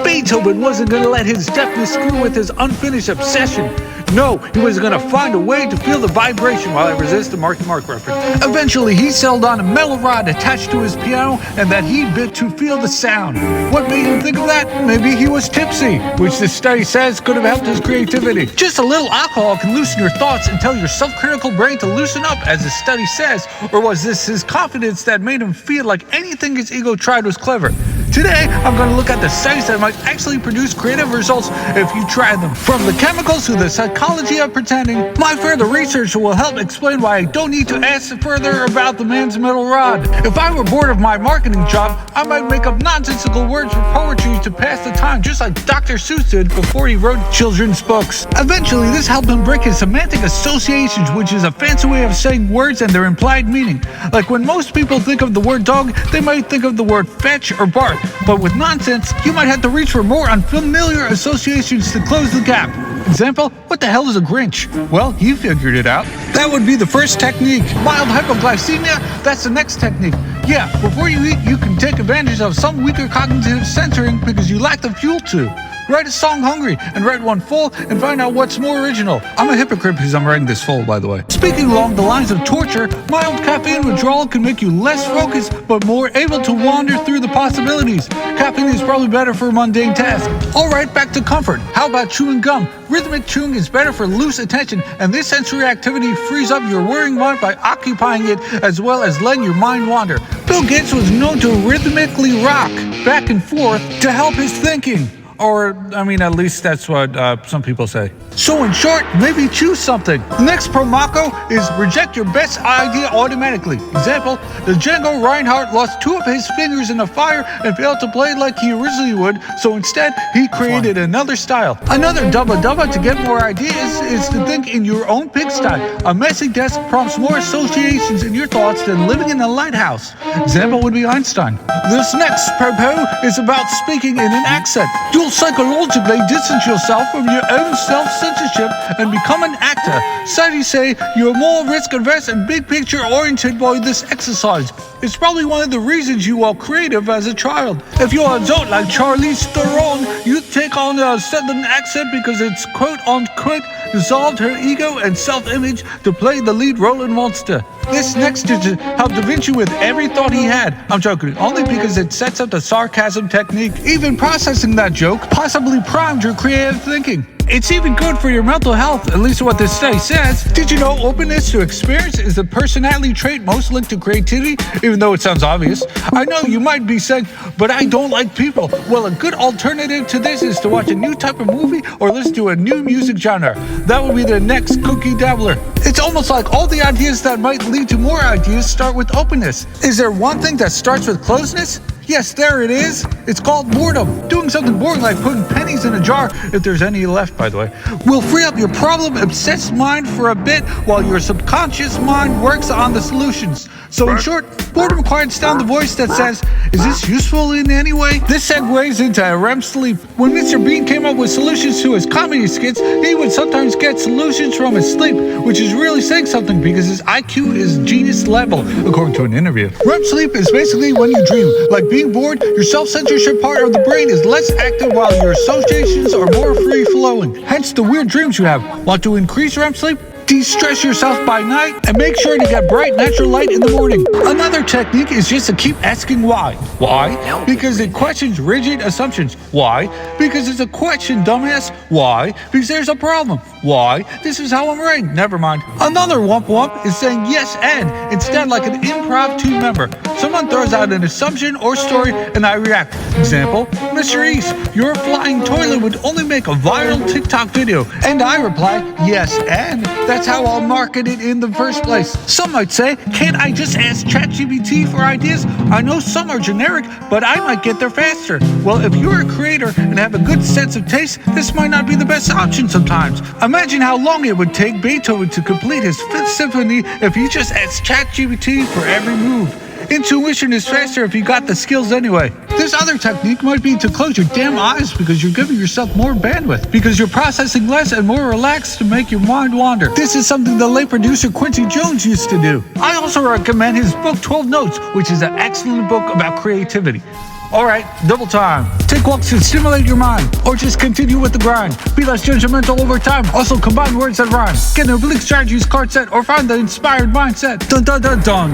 Beethoven wasn't going to let his deafness screw with his unfinished obsession. No, he was going to find a way to feel the vibration while I resist the Marky Mark reference. Eventually, he settled on a metal rod attached to his piano and that he bit to feel the sound. What made him think of that? Maybe he was tipsy, which the study says could have helped his creativity. Just a little alcohol can loosen your thoughts and tell your self-critical brain to loosen up, as the study says, or was this his confidence that made him feel like anything his ego tried was clever? Today, I'm going to look at the studies that might actually produce creative results if you try them. From the chemicals to the psychology of pretending, my further research will help explain why I don't need to ask further about the man's metal rod. If I were bored of my marketing job, I might make up nonsensical words for poetry to pass the time, just like Dr. Seuss did before he wrote children's books. Eventually, this helped him break his semantic associations, which is a fancy way of saying words and their implied meaning. Like when most people think of the word dog, they might think of the word fetch or bark. But with nonsense, you might have to reach for more unfamiliar associations to close the gap. Example, what the hell is a Grinch? Well, you figured it out. That would be the first technique. Mild hypoglycemia, that's the next technique. Yeah, before you eat, you can take advantage of some weaker cognitive centering because you lack the fuel to. Write a song hungry and write one full and find out what's more original. I'm a hypocrite because I'm writing this full, by the way. Speaking along the lines of torture, mild caffeine withdrawal can make you less focused but more able to wander through the possibilities. Caffeine is probably better for mundane tasks. Alright, back to comfort. How about chewing gum? Rhythmic chewing is better for loose attention, and this sensory activity frees up your worrying mind by occupying it as well as letting your mind wander. Bill Gates was known to rhythmically rock back and forth to help his thinking. Or, at least that's what some people say. So in short, maybe choose something. The next promaco is reject your best idea automatically. Example, the Django Reinhardt lost 2 of his fingers in a fire and failed to play like he originally would, so instead he created another style. Another dubba to get more ideas is to think in your own pigsty. A messy desk prompts more associations in your thoughts than living in a lighthouse. Example would be Einstein. This next propos is about speaking in an accent. You'll psychologically distance yourself from your own self-censorship and become an actor. Studies say you're more risk-averse and big-picture oriented by this exercise. It's probably one of the reasons you are creative as a child. If you're an adult like Charlize Theron, you take on a southern accent because it's quote-unquote dissolved her ego and self-image to play the lead role in Monster. This next is to help Da Vinci with every thought he had. I'm joking, only because it sets up the sarcasm technique. Even processing that joke possibly primed your creative thinking. It's even good for your mental health, at least what this study says. Did you know openness to experience is the personality trait most linked to creativity, even though it sounds obvious? I know you might be saying, but I don't like people. Well, a good alternative to this is to watch a new type of movie or listen to a new music genre. That would be the next cookie dabbler. It's almost like all the ideas that might lead to more ideas start with openness. Is there one thing that starts with closeness? Yes, there it is. It's called boredom. Doing something boring like putting pennies in a jar, if there's any left, by the way, will free up your problem-obsessed mind for a bit while your subconscious mind works on the solutions. So in short, boredom quiets down the voice that says, is this useful in any way? This segues into REM sleep. When Mr. Bean came up with solutions to his comedy skits, he would sometimes get solutions from his sleep, which is really saying something because his IQ is genius level, according to an interview. REM sleep is basically when you dream. Like being bored, your self-censorship part of the brain is less active while your associations are more free-flowing. Hence the weird dreams you have. Want to increase REM sleep? De-stress yourself by night and make sure to get bright natural light in the morning. Another technique is just to keep asking why. Why? Because it questions rigid assumptions. Why? Because it's a question, dumbass. Why? Because there's a problem. Why? This is how I'm writing. Never mind. Another wump is saying yes and instead like an improv team member. Someone throws out an assumption or story and I react. Example, Mr. East, your flying toilet would only make a viral TikTok video. And I reply, yes and. That's how I'll market it in the first place. Some might say, can't I just ask ChatGPT for ideas? I know some are generic, but I might get there faster. Well, if you're a creator and have a good sense of taste, this might not be the best option sometimes. Imagine how long it would take Beethoven to complete his 5th symphony if he just asked ChatGPT for every move. Intuition is faster if you got the skills anyway. This other technique might be to close your damn eyes because you're giving yourself more bandwidth, because you're processing less and more relaxed to make your mind wander. This is something the late producer Quincy Jones used to do. I also recommend his book 12 Notes, which is an excellent book about creativity. Alright, double time. Take walks to stimulate your mind, or just continue with the grind. Be less judgmental over time, also combine words that rhyme. Get an oblique strategies card set, or find the inspired mindset. Dun dun dun dun.